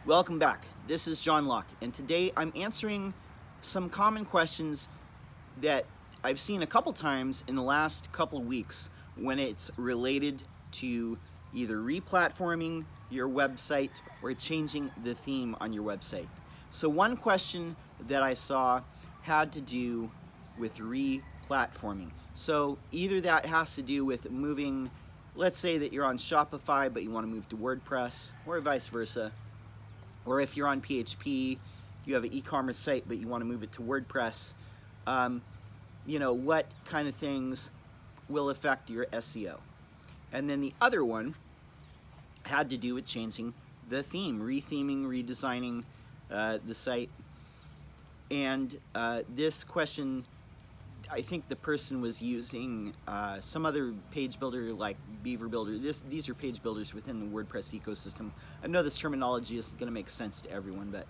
Welcome back. This is John Locke, and today I'm answering some common questions that I've seen a couple times in the last couple of weeks when it's related to either re-platforming your website or changing the theme on your website. So one question that I saw had to do with re-platforming. So either that has to do with moving, let's say that you're on Shopify but you want to move to WordPress, or vice versa. Or if you're on PHP, you have an e-commerce site but you want to move it to WordPress, what kind of things will affect your SEO? And then the other one had to do with changing the theme, retheming, redesigning the site. And this question, I think the person was using some other page builder like Beaver Builder. These are page builders within the WordPress ecosystem. I know this terminology isn't going to make sense to everyone, but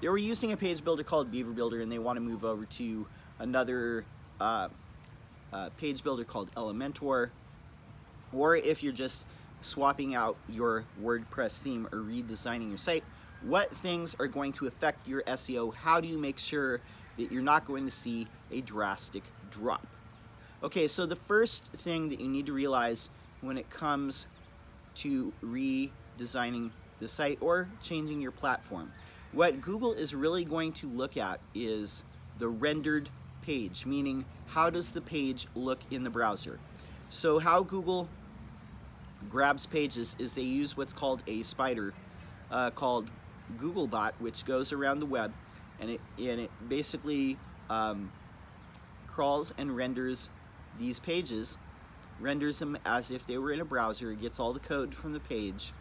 they were using a page builder called Beaver Builder, and they want to move over to another page builder called Elementor. Or if you're just swapping out your WordPress theme or redesigning your site, what things are going to affect your SEO? How do you make sure that you're not going to see a drastic drop? Okay, so the first thing that you need to realize when it comes to redesigning the site or changing your platform, what Google is really going to look at is the rendered page, meaning how does the page look in the browser. So how Google grabs pages is they use what's called a spider called Googlebot, which goes around the web, and it basically crawls and renders these pages, renders them as if they were in a browser. It gets all the code from the page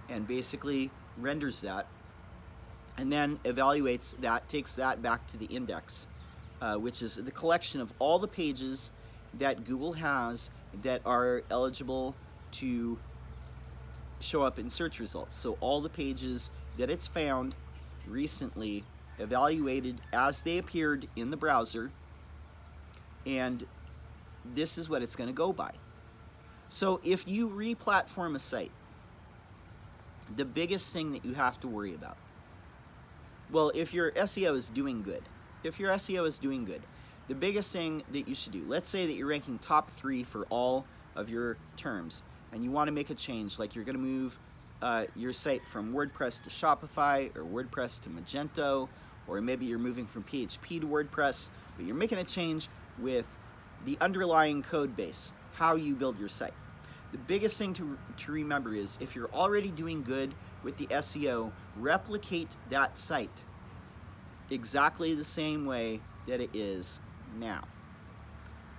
and basically renders that, and then evaluates that, takes that back to the index, which is the collection of all the pages that Google has that are eligible to show up in search results. So all the pages that it's found recently, evaluated as they appeared in the browser, and this is what it's going to go by. So if you re-platform a site, the biggest thing that you have to worry about, well, if your SEO is doing good, the biggest thing that you should do, let's say that you're ranking top 3 for all of your terms, and you want to make a change, like you're going to move your site from WordPress to Shopify, or WordPress to Magento, or maybe you're moving from PHP to WordPress, but you're making a change with the underlying code base, how you build your site. The biggest thing to remember is if you're already doing good with the SEO, replicate that site exactly the same way that it is now.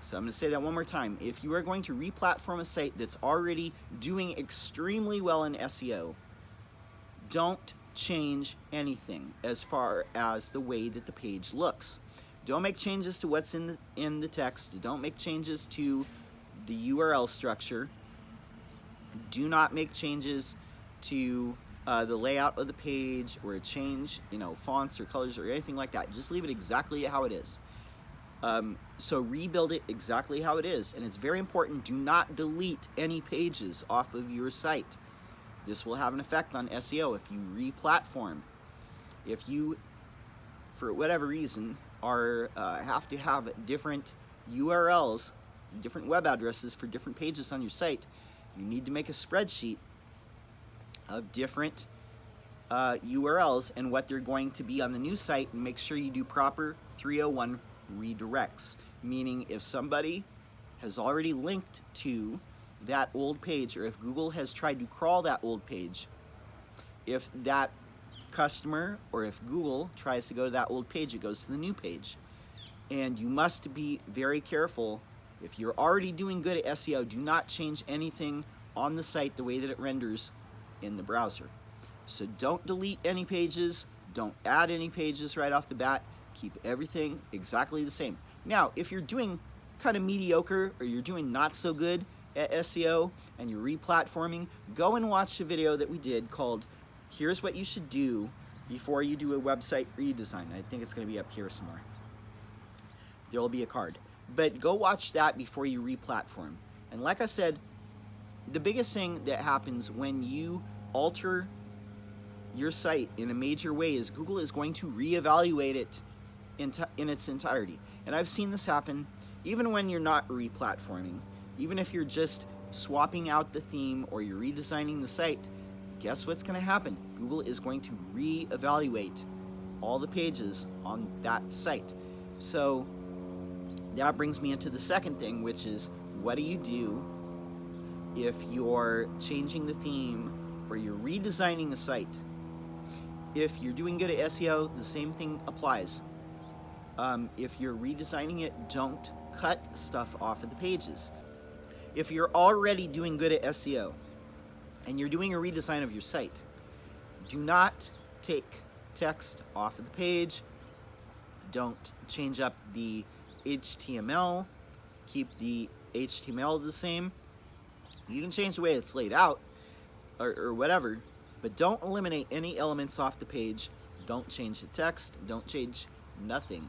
So I'm going to say that one more time. If you are going to re-platform a site that's already doing extremely well in SEO, don't change anything as far as the way that the page looks. Don't make changes to what's in the text. Don't make changes to the URL structure. Do not make changes to the layout of the page, or change fonts or colors or anything like that. Just leave it exactly how it is. So rebuild it exactly how it is, and it's very important, do not delete any pages off of your site. This will have an effect on SEO if you re-platform. If you, for whatever reason, have to have different URLs, different web addresses for different pages on your site, you need to make a spreadsheet of different URLs and what they're going to be on the new site, and make sure you do proper 301 redirects, meaning if somebody has already linked to that old page, or if Google has tried to crawl that old page, if that customer or if Google tries to go to that old page, it goes to the new page. And you must be very careful. If you're already doing good at SEO, do not change anything on the site the way that it renders in the browser. So don't delete any pages, don't add any pages right off the bat. Keep everything exactly the same. Now, if you're doing kind of mediocre, or you're doing not so good at SEO and you're re-platforming, go and watch the video that we did called "Here's What You Should Do Before You Do a Website Redesign." I think it's going to be up here somewhere. There will be a card. But go watch that before you re-platform. And like I said, the biggest thing that happens when you alter your site in a major way is Google is going to reevaluate it in its entirety. And I've seen this happen even when you're not replatforming. Even if you're just swapping out the theme or you're redesigning the site, guess what's going to happen? Google is going to reevaluate all the pages on that site. So that brings me into the second thing, which is, what do you do if you're changing the theme or you're redesigning the site? If you're doing good at SEO, the same thing applies. If you're redesigning it, don't cut stuff off of the pages. If you're already doing good at SEO and you're doing a redesign of your site, do not take text off of the page. Don't change up the HTML. Keep the HTML the same. You can change the way it's laid out or whatever, but don't eliminate any elements off the page. Don't change the text. Don't change nothing.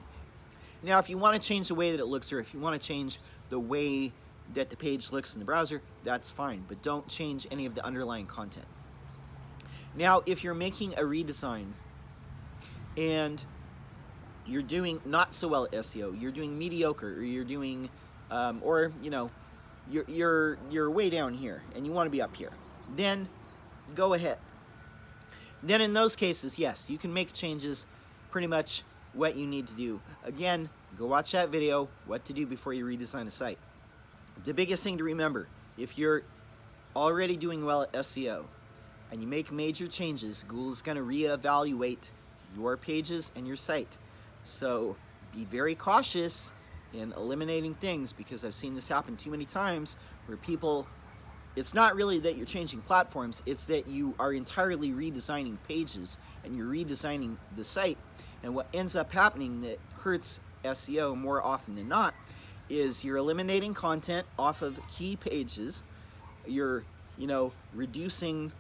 Now, if you want to change the way that it looks, or if you want to change the way that the page looks in the browser, that's fine, but don't change any of the underlying content. Now, if you're making a redesign and you're doing not so well at SEO, you're doing mediocre, or you're doing, or you know, you're way down here and you want to be up here, then go ahead. Then in those cases, yes, you can make changes pretty much what you need to do. Again, go watch that video, what to do before you redesign a site. The biggest thing to remember, if you're already doing well at SEO and you make major changes, Google is going to reevaluate your pages and your site. So be very cautious in eliminating things, because I've seen this happen too many times where people, it's not really that you're changing platforms, it's that you are entirely redesigning pages and you're redesigning the site. And what ends up happening that hurts SEO more often than not is you're eliminating content off of key pages. You're, reducing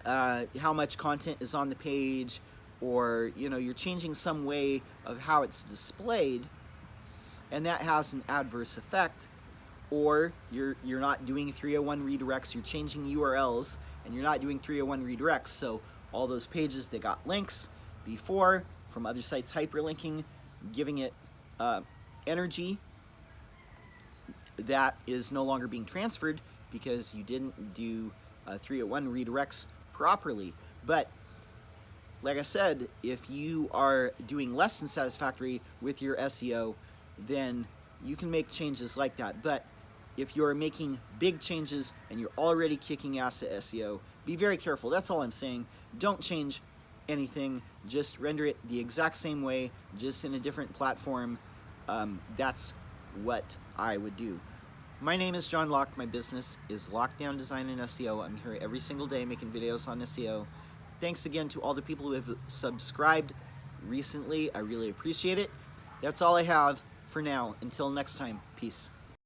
how much content is on the page, or, you're changing some way of how it's displayed, and that has an adverse effect. Or you're not doing 301 redirects, you're changing URLs, and you're not doing 301 redirects. So all those pages that got links before from other sites hyperlinking, giving it energy that is no longer being transferred because you didn't do 301 redirects properly. But like I said, if you are doing less than satisfactory with your SEO, then you can make changes like that. But if you're making big changes and you're already kicking ass at SEO, be very careful. That's all I'm saying. Don't change anything. Just render it the exact same way, just in a different platform. That's what I would do. My name is John Locke. My business is Lockdown Design and SEO. I'm here every single day making videos on SEO. Thanks again to all the people who have subscribed recently. I really appreciate it. That's all I have for now. Until next time, peace.